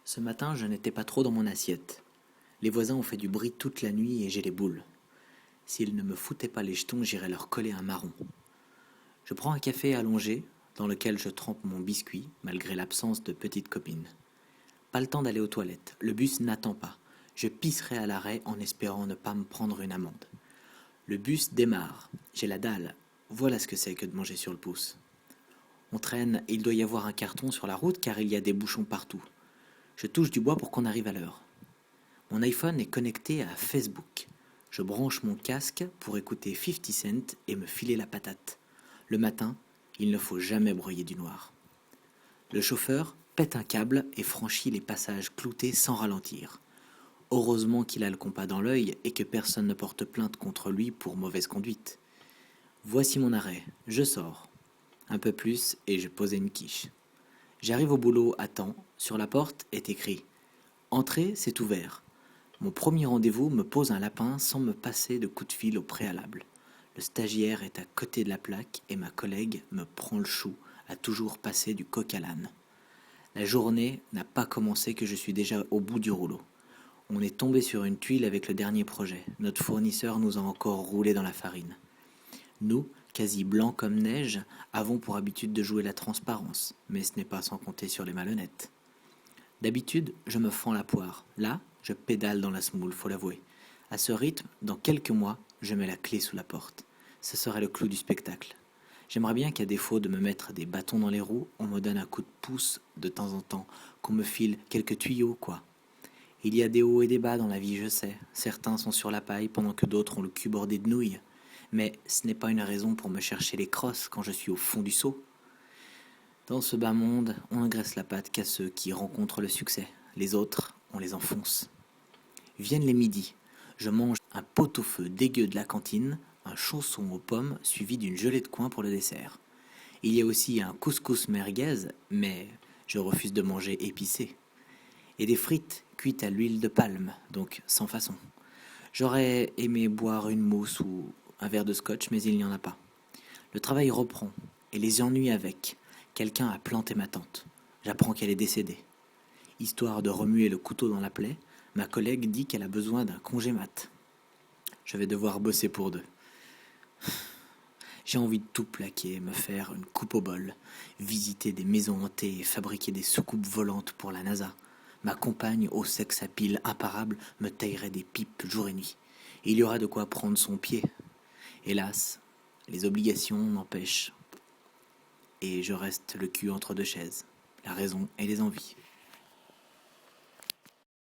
Ce matin, je n'étais pas trop dans mon assiette. Les voisins ont fait du bruit toute la nuit et j'ai les boules. S'ils ne me foutaient pas les jetons, j'irais leur coller un marron. Je prends un café allongé, dans lequel je trempe mon biscuit, malgré l'absence de petite copine. Pas le temps d'aller aux toilettes, le bus n'attend pas. Je pisserai à l'arrêt en espérant ne pas me prendre une amende. Le bus démarre, j'ai la dalle. Voilà ce que c'est que de manger sur le pouce. On traîne et il doit y avoir un carton sur la route car il y a des bouchons partout. Je touche du bois pour qu'on arrive à l'heure. Mon iPhone est connecté à Facebook. Je branche mon casque pour écouter 50 Cent et me filer la patate. Le matin, il ne faut jamais broyer du noir. Le chauffeur pète un câble et franchit les passages cloutés sans ralentir. Heureusement qu'il a le compas dans l'œil et que personne ne porte plainte contre lui pour mauvaise conduite. Voici mon arrêt, je sors. Un peu plus et je posais une quiche. J'arrive au boulot à temps, sur la porte est écrit « Entrez, c'est ouvert ». Mon premier rendez-vous me pose un lapin sans me passer de coup de fil au préalable. Le stagiaire est à côté de la plaque et ma collègue me prend le chou à toujours passer du coq à l'âne. La journée n'a pas commencé que je suis déjà au bout du rouleau. On est tombé sur une tuile avec le dernier projet. Notre fournisseur nous a encore roulé dans la farine. Nous, quasi blancs comme neige, avons pour habitude de jouer la transparence, mais ce n'est pas sans compter sur les malhonnêtes. D'habitude, je me fends la poire. Là, je pédale dans la semoule, faut l'avouer. À ce rythme, dans quelques mois, je mets la clé sous la porte. Ce serait le clou du spectacle. J'aimerais bien qu'à défaut de me mettre des bâtons dans les roues, on me donne un coup de pouce de temps en temps, qu'on me file quelques tuyaux, quoi. Il y a des hauts et des bas dans la vie, je sais. Certains sont sur la paille pendant que d'autres ont le cul bordé de nouilles. Mais ce n'est pas une raison pour me chercher les crosses quand je suis au fond du seau. Dans ce bas monde, on engraisse la patte qu'à ceux qui rencontrent le succès. Les autres, on les enfonce. Viennent les midis. Je mange un pot-au-feu dégueu de la cantine, un chausson aux pommes suivi d'une gelée de coin pour le dessert. Il y a aussi un couscous merguez, mais je refuse de manger épicé. Et des frites cuites à l'huile de palme, donc sans façon. J'aurais aimé boire une mousse ou un verre de scotch, mais il n'y en a pas. Le travail reprend, et les ennuis avec. Quelqu'un a planté ma tante. J'apprends qu'elle est décédée. Histoire de remuer le couteau dans la plaie, ma collègue dit qu'elle a besoin d'un congé mat. Je vais devoir bosser pour deux. J'ai envie de tout plaquer, me faire une coupe au bol, visiter des maisons hantées et fabriquer des soucoupes volantes pour la NASA. Ma compagne, au sexe à pile imparable, me taillerait des pipes jour et nuit. Il y aura de quoi prendre son pied. Hélas, les obligations m'empêchent. Et je reste le cul entre deux chaises. La raison et les envies.